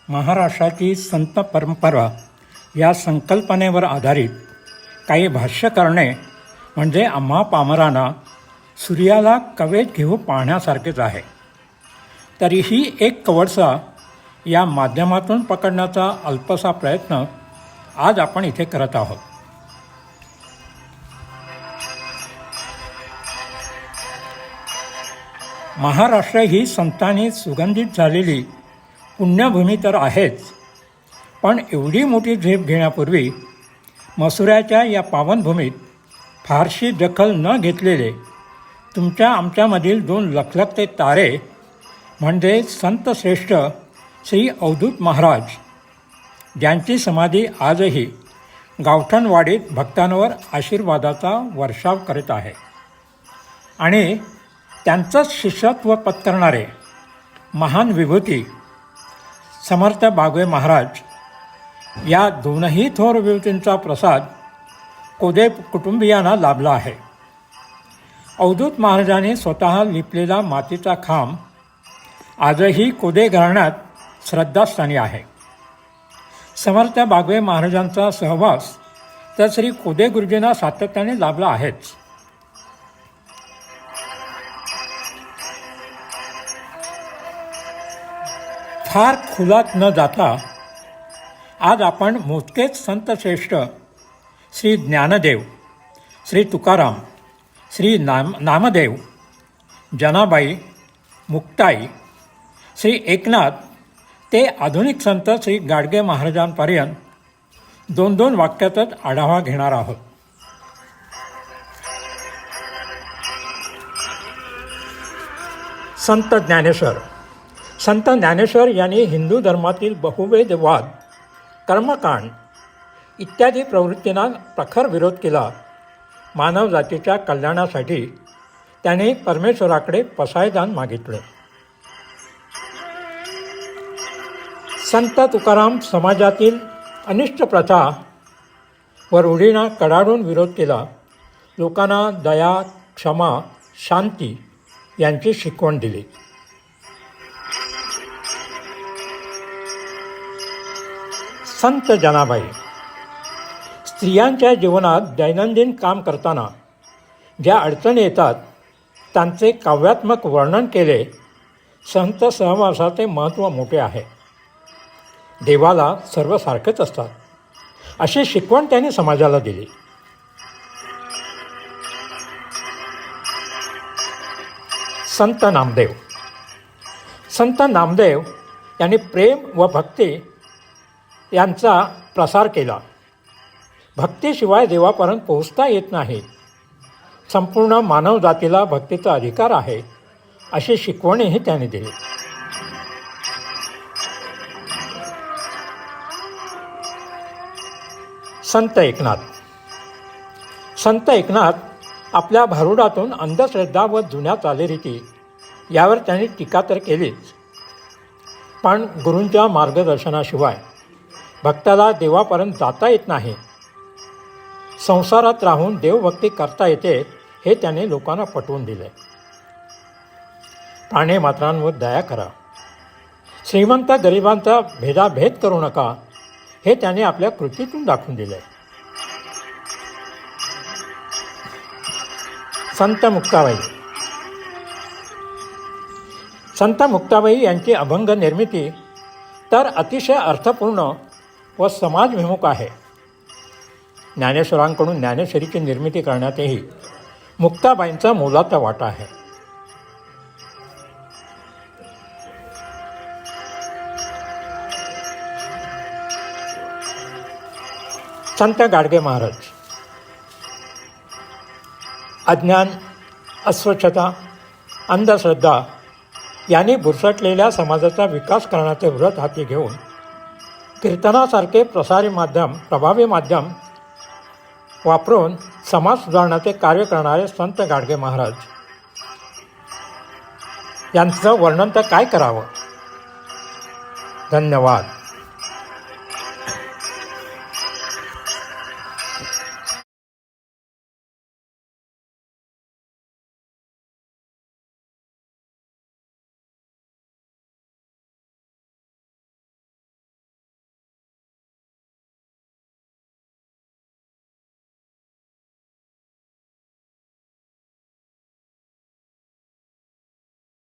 महाराष्ट्राची संत परंपरा या संकल्पनेवर आधारित काही भाष्य करणे म्हणजे आम्हा पामरांना सूर्याला कवेत घेऊ पाहण्यासारखेच आहे. तरीही एक कवडसा या माध्यमातून पकडण्याचा अल्पसा प्रयत्न आज आपण इथे करत आहोत. महाराष्ट्र ही संतांनी सुगंधित झालेली पुण्यभूमी तर आहेच, पण एवढी मोठी झेप घेण्यापूर्वी मसुऱ्याच्या या पावनभूमीत फारशी दखल न घेतलेले तुमच्या आमच्यामधील दोन लखलखते तारे म्हणजे संतश्रेष्ठ श्री अवधूत महाराज, ज्यांची समाधी आजही गावठणवाडीत भक्तांवर आशीर्वादाचा वर्षाव करीत आहे, आणि त्यांचंच शिष्यत्व पत्करणारे महान विभूती समर्थ बागवे महाराज, या दोनही थोर विभूतींचा प्रसाद कोदे कुटुंबियांना लाभला आहे. अवधूत महाराजांनी स्वतः लिपलेला मातीचा खांब आजही कोदे घराण्यात श्रद्धास्थानी आहे. समर्थ बागवे महाराजांचा सहवास तर श्री कोदे गुरुजींना सातत्याने लाभला आहेच. फार खुलात न जाता आज आपण मोजकेच संतश्रेष्ठ श्री ज्ञानदेव, श्री तुकाराम, श्री नामदेव, जनाबाई, मुक्ताई, श्री एकनाथ ते आधुनिक संत श्री गाडगे महाराजांपर्यंत दोन दोन वाक्यातच आढावा घेणार आहोत. संत ज्ञानेश्वर. संत ज्ञानेश्वर यांनी हिंदू धर्मातील बहुवेद वाद, कर्मकांड इत्यादी प्रवृत्तींना प्रखर विरोध केला. मानव जातीच्या कल्याणासाठी त्याने परमेश्वराकडे पसायदान मागितले. संत तुकाराम समाजातील अनिष्ट प्रथा व रूढींना कडाडून विरोध केला. लोकांना दया, क्षमा, शांती यांची शिकवण दिली. संत जनाबाई. स्त्रियांच्या जीवनात दैनंदिन काम करताना ज्या अडचणी येतात त्यांचे काव्यात्मक वर्णन केले. संत सहवासाचे महत्त्व मोठे आहे. देवाला सर्व सारखेच असतात अशी शिकवण त्यांनी समाजाला दिली. संत नामदेव. संत नामदेव यांनी प्रेम व भक्ती यांचा प्रसार केला. भक्तीशिवाय देवापर्यंत पोहोचता येत नाही. संपूर्ण मानव जातीला भक्तीचा अधिकार आहे अशी शिकवणही त्यांनी दिली. संत एकनाथ. संत एकनाथ आपल्या भारुडातून अंधश्रद्धा व जुन्या चालीरीती यावर त्यांनी टीका तर केलीच, पण गुरूंच्या मार्गदर्शनाशिवाय भक्ताला देवापर्यंत जाता येत नाही. संसारात राहून देवभक्ती करता येते हे त्याने लोकांना पटवून दिले. प्राणीमात्रांवर दया करा, श्रीमंत गरिबांचा भेदाभेद करू नका हे त्याने आपल्या कृतीतून दाखवून दिले. संत मुक्ताबाई. संत मुक्ताबाई यांची अभंग निर्मिती तर अतिशय अर्थपूर्ण व समाजविमुख आहे. ज्ञानेश्वरांकडून ज्ञानेश्वरीची निर्मिती करण्यातही मुक्ताबाईंचा मोलाचा वाटा आहे. संत गाडगे महाराज. अज्ञान, अस्वच्छता, अंधश्रद्धा यांनी बुरसटलेल्या समाजाचा विकास करण्याचे व्रत हाती घेऊन कीर्तनासारखे प्रभावी माध्यम वापरून समाज सुधारण्याचे कार्य करणारे संत गाडगे महाराज यांचं वर्णन तर काय करावं. धन्यवाद.